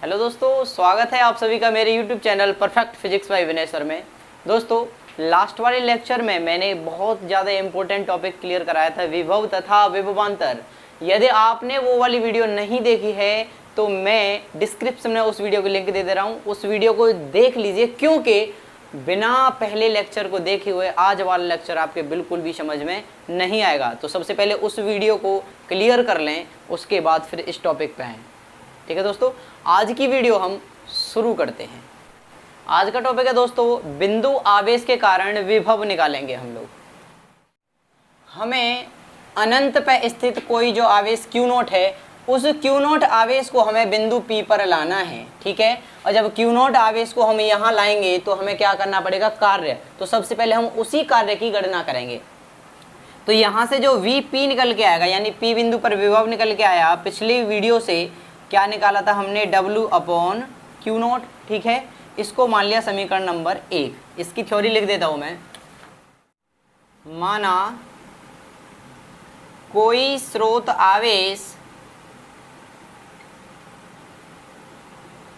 Hello दोस्तों, स्वागत है आप सभी का मेरे YouTube channel perfect physics by Vineshwar में। दोस्तों, लास्ट वाले लेक्चर में मैंने बहुत ज़्यादा इंपॉर्टेंट टॉपिक क्लियर कराया था, विभव तथा विभवांतर। यदि आपने वो वाली वीडियो नहीं देखी है तो मैं डिस्क्रिप्शन में उस वीडियो की लिंक दे दे रहा हूँ, उस वीडियो को देख लीजिए, क्योंकि बिना पहले लेक्चर को देखे हुए आज वाला लेक्चर आपके बिल्कुल भी समझ में नहीं आएगा। तो सबसे पहले उस वीडियो को क्लियर कर लें, उसके बाद फिर इस टॉपिक पे आएँ। ठीक है दोस्तों, आज की वीडियो हम शुरू करते हैं। आज का टॉपिक है दोस्तों, बिंदु आवेश के कारण विभव निकालेंगे हम लोग। हमें अनंत पे स्थित कोई जो आवेश Q नोट है, उस Q नोट आवेश को हमें बिंदु P पर लाना है। ठीक है, और जब Q नोट आवेश को हम यहाँ लाएंगे तो हमें क्या करना पड़ेगा, कार्य। तो सबसे पहले हम उसी कार्य की गणना करेंगे। तो यहाँ से जो VP निकल के आएगा, यानी P बिंदु पर विभव निकल के आया, पिछली वीडियो से क्या निकाला था हमने, W/Q नोट। ठीक है, इसको मान लिया समीकरण नंबर 1। इसकी थ्योरी लिख देता हूं मैं। माना कोई स्रोत आवेश,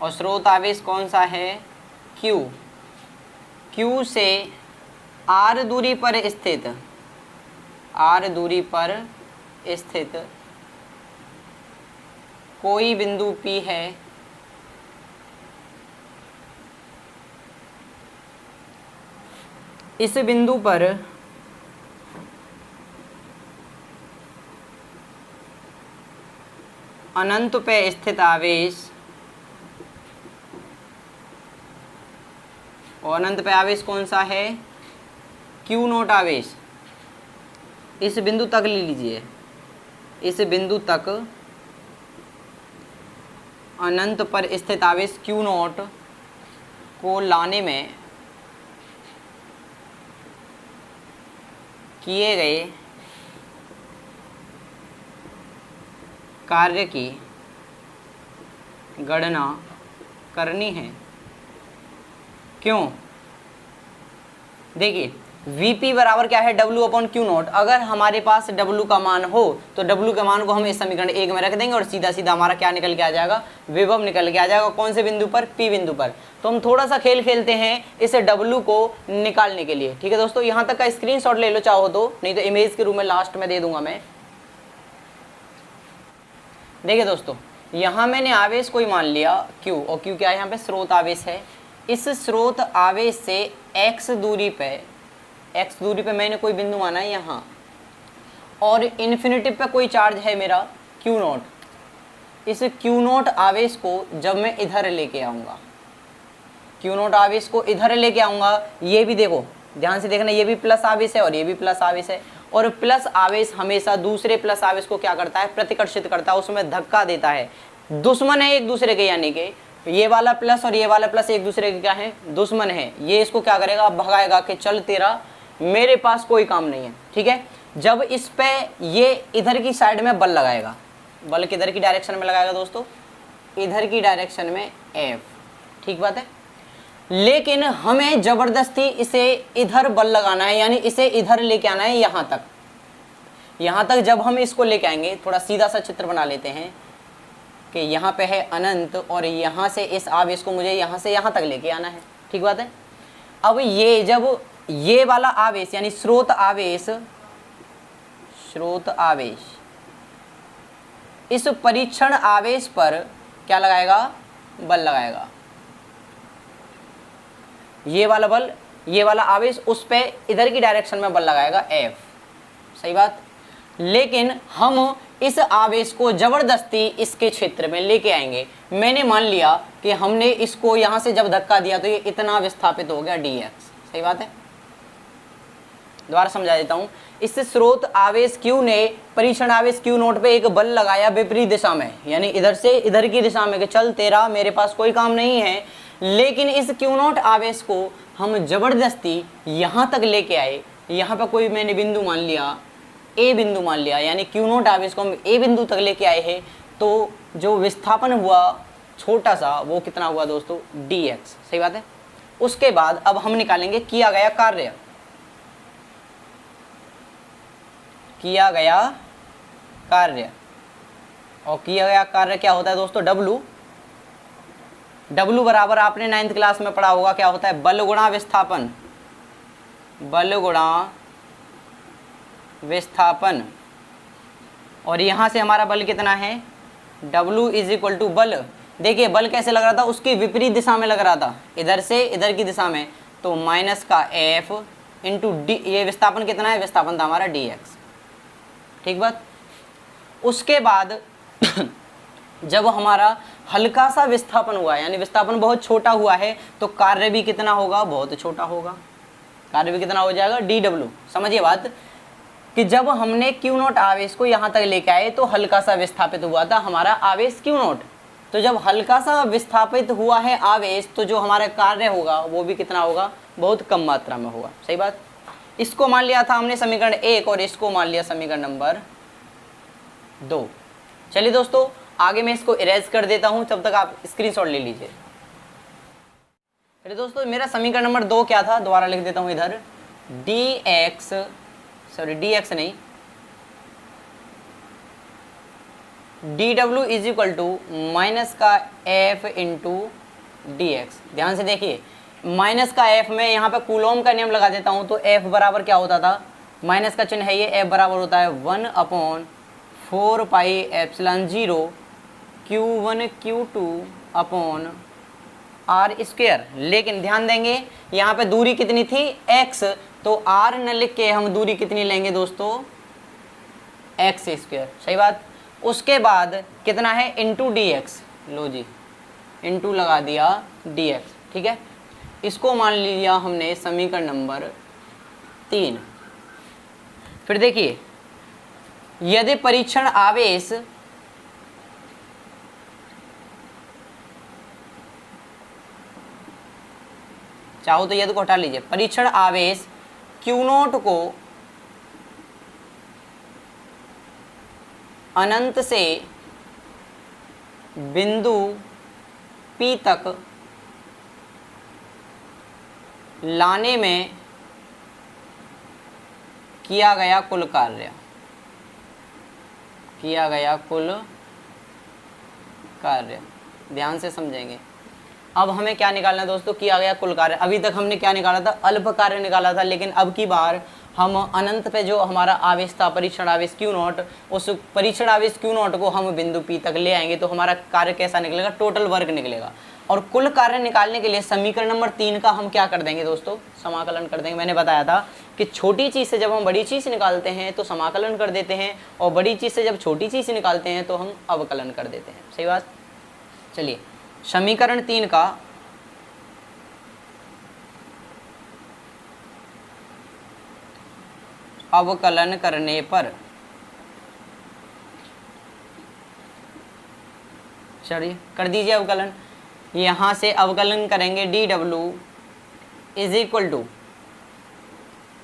और स्रोत आवेश कौन सा है, Q। Q से R दूरी पर स्थित, R दूरी पर स्थित कोई बिंदु P है, इस बिंदु पर अनंत पे स्थित आवेश, और अनंत पे आवेश कौन सा है, Q नोट आवेश। इस बिंदु तक ले लीजिए, इस बिंदु तक अनंत पर स्थित आवेश Q नोट को लाने में किए गए कार्य की गणना करनी है। क्यों? देखिए, Vp बराबर क्या है, W/Q नोट। अगर हमारे पास W का मान हो तो W के मान को हम इस समीकरण 1 में रख देंगे और सीधा सीधा हमारा क्या निकल के आ जाएगा, विभव निकल के आ जाएगा। कौन से बिंदु पर, P बिंदु पर। तो हम थोड़ा सा खेल खेलते हैं इस W को निकालने के लिए। ठीक है दोस्तों, यहाँ तक का स्क्रीनशॉट ले लो चाहो तो, नहीं तो इमेज के रूप में लास्ट में दे दूंगा मैं। देखिए दोस्तों, यहाँ मैंने आवेश कोई मान लिया Q, और Q क्या है, यहाँ पे स्रोत आवेश है। इस स्रोत आवेश से x दूरी पे मैंने कोई बिंदु माना है यहाँ, और इन्फिनिटी पे कोई चार्ज है मेरा Q नोट। इस Q नोट आवेश को जब मैं इधर लेके आऊँगा, Q नोट आवेश को इधर लेके आऊँगा, ये भी देखो ध्यान से देखना, ये भी प्लस आवेश है और ये भी प्लस आवेश है। और प्लस आवेश हमेशा दूसरे प्लस आवेश को क्या करता है, प्रतिकर्षित करता है, उसमें धक्का देता है। दुश्मन है एक दूसरे के, यानी कि ये वाला प्लस और ये वाला प्लस एक दूसरे के क्या है, दुश्मन है। ये इसको क्या करेगा, भगाएगा कि चल तेरा मेरे पास कोई काम नहीं है। ठीक है, जब इस पे ये इधर की साइड में बल लगाएगा, बल किधर की डायरेक्शन में लगाएगा दोस्तों, इधर की डायरेक्शन में F। ठीक बात है, लेकिन हमें जबरदस्ती इसे इधर बल लगाना है, यानी इसे इधर लेके आना है यहाँ तक। यहाँ तक जब हम इसको लेके आएंगे, थोड़ा सीधा सा चित्र बना लेते हैं कि यहाँ पे है अनंत, और यहाँ से इस आवेश को मुझे यहाँ से यहाँ तक लेके आना है। ठीक बात है। अब ये जब ये वाला आवेश यानी स्रोत आवेश इस परीक्षण आवेश पर क्या लगाएगा, बल लगाएगा। ये वाला बल, ये वाला आवेश उस पे इधर की डायरेक्शन में बल लगाएगा F। सही बात। लेकिन हम इस आवेश को जबरदस्ती इसके क्षेत्र में लेके आएंगे। मैंने मान लिया कि हमने इसको यहाँ से जब धक्का दिया तो ये इतना विस्थापित हो गया dx। सही बात है। दोबारा समझा देता हूँ। इस स्रोत आवेश Q ने परीक्षण आवेश Q नोट पे एक बल लगाया विपरीत दिशा में, यानी इधर से इधर की दिशा में कि चल तेरा मेरे पास कोई काम नहीं है। लेकिन इस Q नोट आवेश को हम जबरदस्ती यहाँ तक लेके आए। यहाँ पर कोई मैंने बिंदु मान लिया, A बिंदु मान लिया, यानी Q नोट आवेश को हम A बिंदु तक लेके आए हैं। तो जो विस्थापन हुआ छोटा सा, वो कितना हुआ दोस्तों, dx। सही बात है। उसके बाद अब हम निकालेंगे किया गया कार्य। किया गया कार्य, और किया गया कार्य क्या होता है दोस्तों, W। W बराबर आपने 9th क्लास में पढ़ा होगा क्या होता है, बल गुणा विस्थापन, बल गुणा विस्थापन। और यहाँ से हमारा बल कितना है, W इज इक्वल टू बल, देखिए बल कैसे लग रहा था, उसकी विपरीत दिशा में लग रहा था, इधर से इधर की दिशा में, तो माइनस का F इंटू डी, ये विस्थापन कितना है, विस्थापन था हमारा dx, ठीक बात। उसके बाद जब हमारा हल्का सा विस्थापन हुआ है, यानी विस्थापन बहुत छोटा हुआ है, तो कार्य भी कितना होगा, बहुत छोटा होगा, कार्य भी कितना हो जाएगा, dw। समझिए बात कि जब हमने Q0 आवेश को यहाँ तक लेके आए तो हल्का सा विस्थापित हुआ था हमारा आवेश Q0, तो जब हल्का सा विस्थापित हुआ है आवेश, तो जो हमारा कार्य होगा वो भी कितना होगा, बहुत कम मात्रा में होगा, सही बात। इसको मान लिया था हमने समीकरण 1 और इसको मान लिया समीकरण नंबर 2। चलिए दोस्तों आगे मैं इसको इरेज कर देता हूं, तब तक आप स्क्रीनशॉट ले लीजिए। चलिए दोस्तों मेरा समीकरण नंबर 2 क्या था, दोबारा लिख देता हूं इधर, dx नहीं, dw is equal to minus का f इंटू dx। ध्यान से देखिए, माइनस का f में यहाँ पे कूलोम का नियम लगा देता हूँ, तो f बराबर क्या होता था, माइनस का चिन्ह है ये, f बराबर होता है 1/4 pi epsilon 0 Q1 Q2 upon R square. लेकिन ध्यान देंगे यहाँ पे दूरी कितनी थी, x, तो r न लिख के हम दूरी कितनी लेंगे दोस्तों, x स्क्वायर, सही बात। उसके बाद कितना है, इंटू dx, लो जी इंटू लगा दिया dx, ठीक है। इसको मान लिया हमने समीकरण नंबर 3। फिर देखिए, यदि परीक्षण आवेश चाहो तो यदि को हटा लीजिए, परीक्षण आवेश Q0 को अनंत से बिंदु P तक लाने में किया गया कुल कार्य, किया गया कुल कार्य, ध्यान से समझेंगे। अब हमें क्या निकालना है दोस्तों, किया गया कुल कार्य। अभी तक हमने क्या निकाला था, अल्प कार्य निकाला था, लेकिन अब की बार हम अनंत पे जो हमारा आवेश था, परीक्षण आवेश Q0, उस परीक्षण आवेश Q0 को हम बिंदु P तक ले आएंगे, तो हमारा कार्य कैसा निकलेगा, टोटल वर्क निकलेगा। और कुल कार्य निकालने के लिए समीकरण नंबर 3 का हम क्या कर देंगे दोस्तों, समाकलन कर देंगे। मैंने बताया था कि छोटी चीज़ से जब हम बड़ी चीज़ निकालते हैं तो समाकलन कर देते हैं, और बड़ी चीज़ से जब छोटी चीज़ निकालते हैं तो हम अवकलन कर देते हैं, सही बात। चलिए समीकरण 3 का अवकलन करने पर, चलिए कर दीजिए अवकलन। यहाँ से अवकलन करेंगे dw इज इक्वल टू,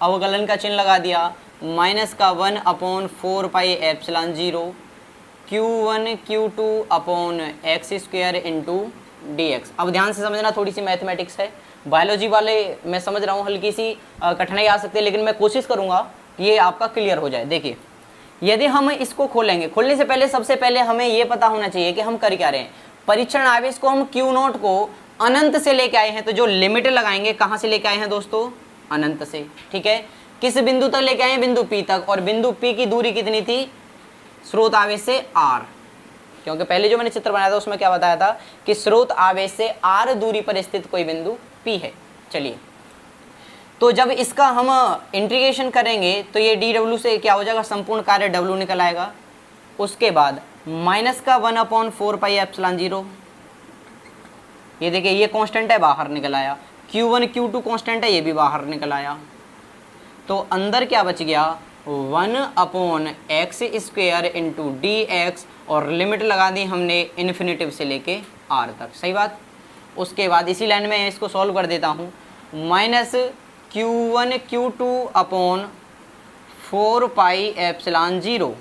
अवकलन का चिन्ह लगा दिया, माइनस का 1/4 pi epsilon 0 Q1 Q2 upon x square into dx। अब ध्यान से समझना, थोड़ी सी मैथमेटिक्स है, बायोलॉजी वाले मैं समझ रहा हूँ हल्की सी कठिनाई आ सकती है, लेकिन मैं कोशिश करूँगा कि ये आपका क्लियर हो जाए। देखिए यदि हम इसको खोलेंगे, खोलने से पहले सबसे पहले हमें ये पता होना चाहिए कि हम कर क्या रहे हैं। परीक्षण आवेश को हम Q0 को अनंत से लेके आए हैं, तो जो लिमिट लगाएंगे कहाँ से लेके आए हैं दोस्तों, अनंत से, ठीक है। किस बिंदु तक लेके आए हैं, बिंदु P तक, और बिंदु P की दूरी कितनी थी, स्रोत आवेश से r, क्योंकि पहले जो मैंने चित्र बनाया था उसमें क्या बताया था कि स्रोत आवेश से r दूरी पर स्थित कोई बिंदु P है। चलिए तो जब इसका हम इंटीग्रेशन करेंगे तो ये dw से क्या हो जाएगा, संपूर्ण कार्य w निकल आएगा। उसके बाद माइनस का 1/4 पाई एप्सिलॉन 0, ये देखिए ये कांस्टेंट है, बाहर निकल आया। Q1 Q2 कांस्टेंट है, ये भी बाहर निकल आया। तो अंदर क्या बच गया, 1/x स्क्वायर इंटू dx, और लिमिट लगा दी हमने इन्फिनेटिव से लेके r तक, सही बात। उसके बाद इसी लाइन में इसको सॉल्व कर देता हूँ, minus Q1 Q2 upon 4 pi epsilon 0।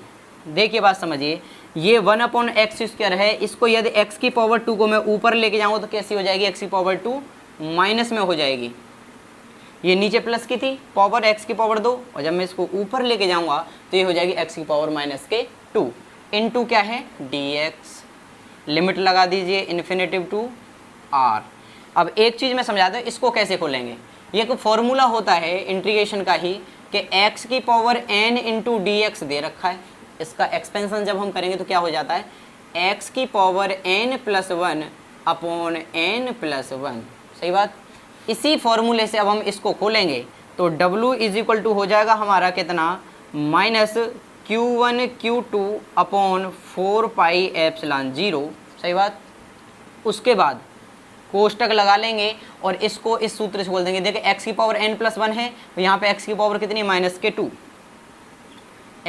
देखिए बात समझिए, ये 1/x स्क्वायर है, इसको यदि x की पावर 2 को मैं ऊपर लेके जाऊँ तो कैसी हो जाएगी, x की पावर 2 माइनस में हो जाएगी। ये नीचे प्लस की थी पावर, x की पावर 2, और जब मैं इसको ऊपर लेके जाऊँगा तो ये हो जाएगी x की पावर माइनस के 2 इनटू क्या है, dx। लिमिट लगा दीजिए इन्फिनेटिव टू आर। अब एक चीज़ मैं समझाता हूँ, इसको कैसे खोलेंगे। ये एक फॉर्मूला होता है इंटीग्रेशन का ही कि x की power n into D X दे रखा है, इसका एक्सपेंशन जब हम करेंगे तो क्या हो जाता है, x की power n plus one upon n plus one. सही बात। इसी फॉर्मूले से अब हम इसको खोलेंगे तो w इज इक्वल टू हो जाएगा हमारा कितना, minus Q1 Q2 upon 4 pi epsilon 0। सही बात। उसके बाद कोष्टक लगा लेंगे और इसको इस सूत्र से बोल देंगे। देखिए x की पावर n प्लस वन है, तो यहाँ पे x की पावर कितनी है, माइनस के 2।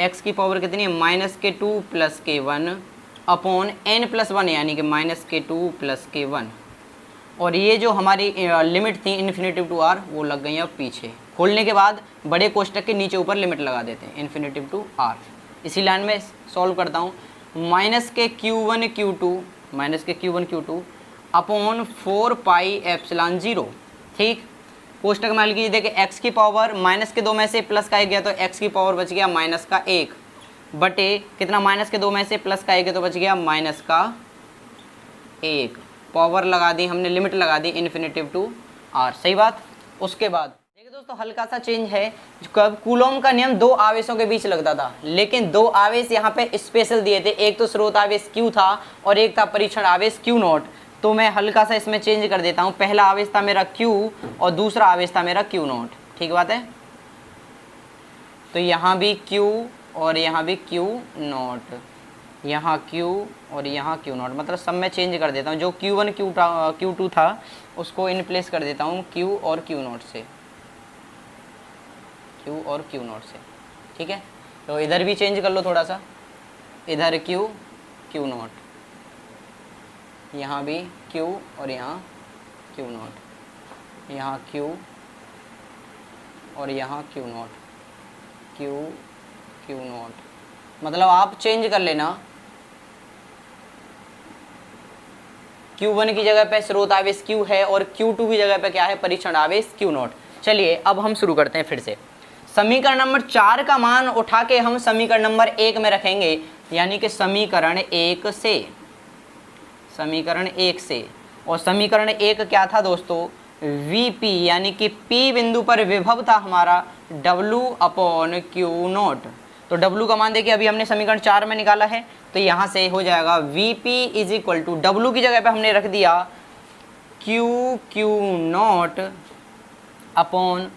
x की पावर कितनी है, माइनस के 2 प्लस के 1 अपॉन n प्लस वन, यानी कि माइनस के 2 प्लस के 1। और ये जो हमारी लिमिट थी इन्फिनिटिव टू r वो लग गई अब पीछे। खोलने के बाद बड़े कोष्टक के नीचे ऊपर लिमिट लगा देते हैं इन्फिनिटिव टू r। इसी लाइन में सॉल्व करता हूँ, माइनस के Q1 Q2 माइनस के Q1 Q2 upon 4 pi epsilon 0। ठीक। कोष्टक में लीजिए, देखिए x की पावर माइनस के 2 में से प्लस का 1 गया तो x की पावर बच गया माइनस का 1 बटे कितना, माइनस के 2 में से प्लस का 1 गया तो बच गया माइनस का 1। पावर लगा दी हमने, लिमिट लगा दी इन्फिनिटिव टू r। सही बात। उसके बाद देखिए दोस्तों हल्का सा चेंज है, कब कूलॉम का नियम 2 आवेशों के बीच लगता था, लेकिन 2 आवेश यहाँ पे स्पेशल दिए थे, एक तो स्रोत आवेश Q था और एक था परीक्षण आवेश Q नॉट। तो मैं हल्का सा इसमें चेंज कर देता हूँ, पहला आवेश था मेरा Q और दूसरा आवेश था मेरा Q नॉट। ठीक बात है। तो यहाँ भी Q और यहाँ भी Q नॉट, यहाँ Q और यहाँ Q नॉट, मतलब सब में चेंज कर देता हूँ। जो Q1 Q2 था उसको इन प्लेस कर देता हूँ Q और Q नॉट से, Q और Q नॉट से। ठीक है। तो इधर भी चेंज कर लो थोड़ा सा, इधर Q Q नॉट, यहाँ भी Q और यहाँ Q नॉट, यहाँ Q और यहाँ Q नॉट, Q नॉट। मतलब आप चेंज कर लेना, Q1 की जगह पे स्रोत आवेश Q है और Q2 की जगह पे क्या है, परीक्षण आवेश Q नॉट। चलिए अब हम शुरू करते हैं फिर से। समीकरण नंबर 4 का मान उठा के हम समीकरण नंबर 1 में रखेंगे, यानी कि समीकरण 1 से, समीकरण 1 से। और समीकरण 1 क्या था दोस्तों, Vp, यानी कि P बिंदु पर विभव था हमारा W अपॉन Q नॉट। तो W का मान देखिए अभी हमने समीकरण 4 में निकाला है, तो यहाँ से हो जाएगा Vp is equal to, W की जगह पे हमने रख दिया Q naught upon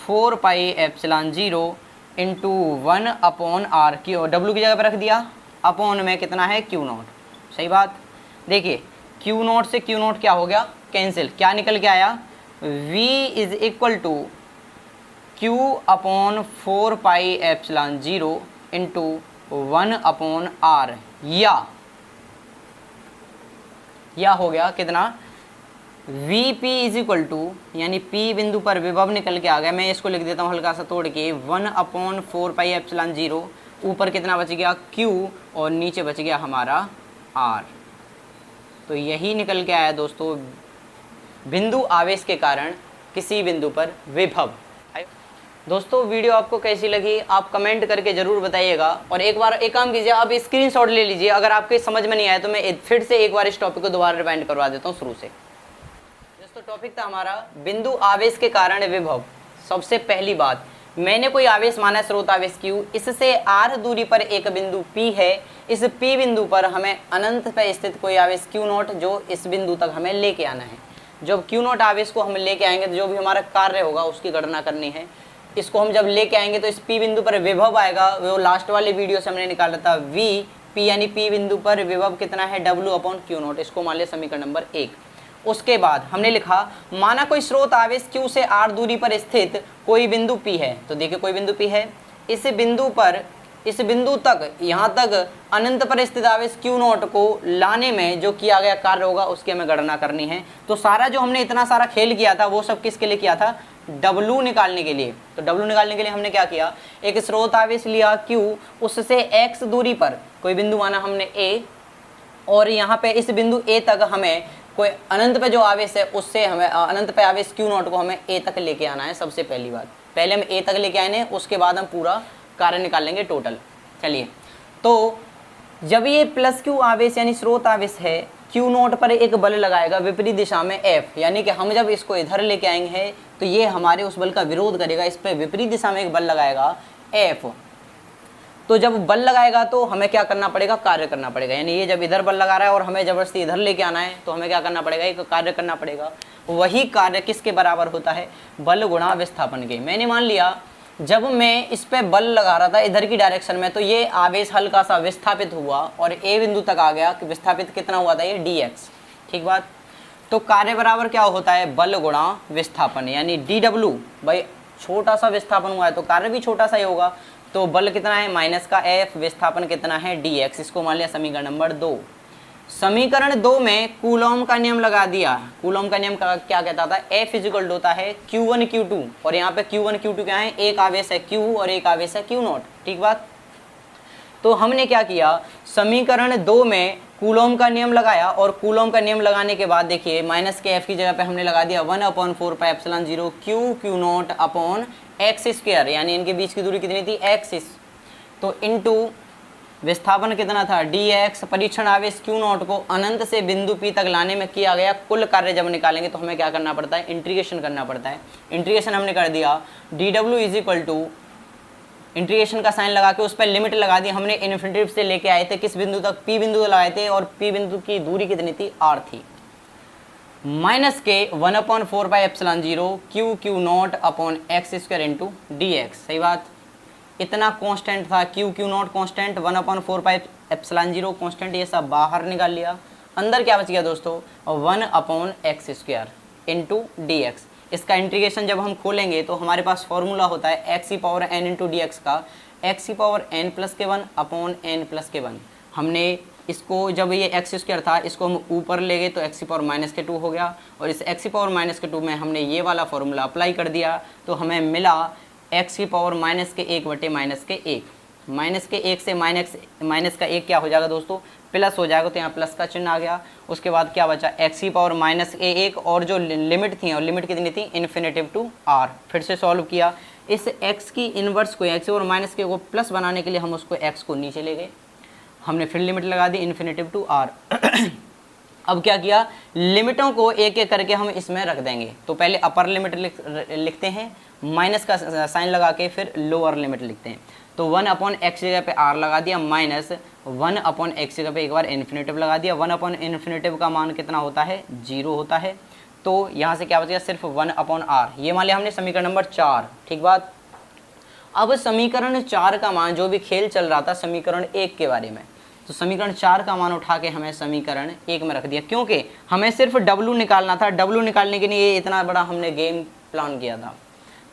4 pi epsilon 0 into 1 upon R। W की जगह पे रख दिया, अपॉन में कितना है Q नॉट। सही बात। देखिए Q नॉट से Q नॉट क्या हो गया, कैंसिल। क्या निकल के आया, V is equal to Q upon 4 pi epsilon 0 into 1 upon R, या हो गया कितना, Vp इज इक्वल टू, यानी P बिंदु पर विभव निकल के आ गया। मैं इसको लिख देता हूँ हल्का सा तोड़ के, 1 अपॉन 4 पाई एप्सिलॉन 0, ऊपर कितना बच गया Q और नीचे बच गया हमारा R। तो यही निकल के आया दोस्तों बिंदु आवेश के कारण किसी बिंदु पर विभव। दोस्तों वीडियो आपको कैसी लगी आप कमेंट करके ज़रूर बताइएगा। और एक बार एक काम कीजिए, आप स्क्रीनशॉट ले लीजिए, अगर आपके समझ में नहीं आया तो मैं फिर से एक बार इस टॉपिक को दोबारा रिवाइंड करवा देता हूँ शुरू से। दोस्तों टॉपिक था हमारा बिंदु आवेश के कारण विभव। सबसे पहली बात, मैंने कोई आवेश माना स्रोत आवेश Q, इससे r दूरी पर एक बिंदु P है। इस P बिंदु पर हमें अनंत पर स्थित कोई आवेश Q नॉट जो इस बिंदु तक हमें लेके आना है। जब Q नॉट आवेश को हम लेके आएंगे तो जो भी हमारा कार्य होगा उसकी गणना करनी है। इसको हम जब लेके आएंगे तो इस P बिंदु पर विभव आएगा, वो लास्ट वाले वीडियो से हमने निकाला था P, यानी P बिंदु पर विभव कितना है, W अपॉन Q नॉट। इसको मान लिया समीकरण नंबर 1। उसके बाद हमने लिखा, माना कोई स्रोत आवेश Q से r दूरी पर स्थित कोई बिंदु P है। तो देखिए कोई बिंदु P है, इस बिंदु तक, यहाँ तक अनंत पर स्थित आवेश Q नॉट को लाने में जो किया गया कार्य होगा उसकी हमें गणना करनी है। तो सारा जो हमने इतना सारा खेल किया था वो सब किसके लिए किया था, W निकालने के लिए। तो W निकालने के लिए हमने क्या किया, एक स्रोत आवेश लिया Q, उससे x दूरी पर कोई बिंदु माना हमने A, और यहाँ पे इस बिंदु A तक हमें कोई अनंत पे जो आवेश है उससे हमें अनंत पे आवेश Q नॉट को हमें A तक लेके आना है। सबसे पहली बात, पहले हम A तक लेके आए हैं, उसके बाद हम पूरा कार्य निकाल लेंगे टोटल। चलिए, तो जब ये प्लस Q आवेश यानी स्रोत आवेश है Q नोट पर एक बल लगाएगा विपरीत दिशा में F, यानी कि हम जब इसको इधर लेके आएंगे तो ये हमारे उस बल का विरोध करेगा, इस पर विपरीत दिशा में एक बल लगाएगा F। तो जब बल लगाएगा तो हमें क्या करना पड़ेगा, कार्य करना पड़ेगा। यानी ये जब इधर बल लगा रहा है और हमें जबरदस्ती इधर लेके आना है तो हमें क्या करना पड़ेगा, एक कार्य करना पड़ेगा। वही कार्य किसके बराबर होता है, बल गुणा विस्थापन के। मैंने मान लिया जब मैं इस पे बल लगा रहा था इधर की डायरेक्शन में, तो ये आवेश हल्का सा विस्थापित हुआ और ए बिंदु तक आ गया कि विस्थापित कितना हुआ था, ये dx। ठीक बात। तो कार्य बराबर क्या होता है, बल गुणा विस्थापन, यानी dw। भाई छोटा सा विस्थापन हुआ है तो कार्य भी छोटा सा ही होगा। तो बल कितना है, माइनस का f, विस्थापन कितना है dx। इसको मान लिया समीकरण नंबर 2। समीकरण 2 में कूलॉम का नियम लगा दिया। कूलॉम का नियम क्या कहता था, F इक्वल होता है Q1 Q2, और यहाँ पे Q1 Q2 क्या है, एक आवेश है Q और एक आवेश है Q नॉट। ठीक बात। तो हमने क्या किया, समीकरण 2 में कूलॉम का नियम लगाया, और कूलॉम का नियम लगाने के बाद देखिए माइनस के F की जगह पे हमने लगा दिया 1/4πε0 Q naught upon x square, यानी इनके बीच की दूरी कितनी थी, x। तो इनटू विस्थापन कितना था, dx। परीक्षण आवेश Q नॉट को अनंत से बिंदु P तक लाने में किया गया कुल कार्य जब निकालेंगे तो हमें क्या करना पड़ता है, इंटीग्रेशन करना पड़ता है। इंटीग्रेशन हमने कर दिया, dw is equal to, integration का साइन लगा के उस पर लिमिट लगा दी। हमने इन्फिनिटी से लेके आए थे किस बिंदु तक, P बिंदु लगाए थे, और P बिंदु की दूरी कितनी थी, r थी। माइनस के 1/4πε0 Q naught upon x square into dx। सही बात। इतना कांस्टेंट था, Q नॉट कांस्टेंट, 1/4πε0 कांस्टेंट, ये सब बाहर निकाल लिया। अंदर क्या बच गया दोस्तों, 1/x² इंटू dx। इसका इंटीग्रेशन जब हम खोलेंगे तो हमारे पास फॉर्मूला होता है x⁴n इंटू dx का, x⁴n+1 अपॉन n+1। हमने इसको जब ये x² था इसको हम ऊपर ले गए तो x⁻⁻2 हो गया, और इस x⁻⁻2 में हमने ये वाला फॉर्मूला अप्लाई कर दिया तो हमें मिला x⁻⁻1 माइनस के 1 से माइनस का 1 क्या हो जाएगा दोस्तों, प्लस हो जाएगा। तो यहाँ प्लस का चिन्ह आ गया। उसके बाद क्या बचा, x⁻⁻1, और जो लिमिट थी, और लिमिट कितनी थी, इन्फिनिटिव टू r। फिर से सॉल्व किया, इस x की इन्वर्स को, x⁻⁻के को प्लस बनाने के लिए हम उसको x को नीचे ले गए, हमने फिर लिमिट लगा दी इन्फिनिटिव टू r। अब क्या किया, लिमिटों को एक एक करके हम इसमें रख देंगे। तो पहले अपर लिमिट लिखते हैं, माइनस का साइन लगा के फिर लोअर लिमिट लिखते हैं। तो 1/x जगह पे r लगा दिया, माइनस 1/x जगह पे एक बार इन्फिनिटिव लगा दिया। 1/इन्फिनिटिव का मान कितना होता है, 0 होता है। तो यहाँ से क्या बच गया, सिर्फ 1/r। ये मान लिया हमने समीकरण नंबर 4। ठीक बात। अब समीकरण 4 का मान, जो भी खेल चल रहा था समीकरण 1 के बारे में, तो समीकरण 4 का मान उठा के हमें समीकरण 1 में रख दिया, क्योंकि हमें सिर्फ w निकालना था। w निकालने के लिए इतना बड़ा हमने गेम प्लान किया था।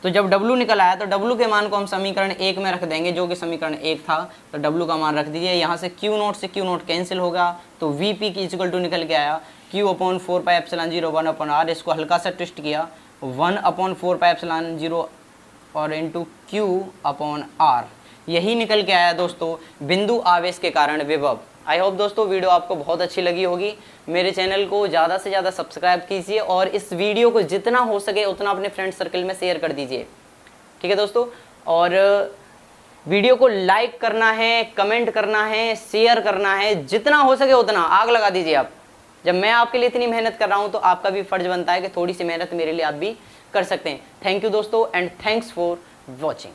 तो जब w निकल आया तो w के मान को हम समीकरण 1 में रख देंगे, जो कि समीकरण 1 था। तो w का मान रख दीजिए, यहाँ से Q नॉट से Q नॉट कैंसिल होगा, तो Vp की इक्वल टू निकल के आया Q/4πε0 1/r। इसको हल्का सा ट्विस्ट किया, 1/4πε0 और इंटू Q/r। यही निकल के आया दोस्तों बिंदु आवेश के कारण विभव। आई होप दोस्तों वीडियो आपको बहुत अच्छी लगी होगी। मेरे चैनल को ज़्यादा से ज़्यादा सब्सक्राइब कीजिए, और इस वीडियो को जितना हो सके उतना अपने फ्रेंड सर्कल में शेयर कर दीजिए। ठीक है दोस्तों, और वीडियो को लाइक करना है, कमेंट करना है, शेयर करना है, जितना हो सके उतना आग लगा दीजिए आप। जब मैं आपके लिए इतनी मेहनत कर रहा हूँ तो आपका भी फर्ज बनता है कि थोड़ी सी मेहनत मेरे लिए आप भी कर सकते हैं। थैंक यू दोस्तों, एंड थैंक्स फॉर वॉचिंग।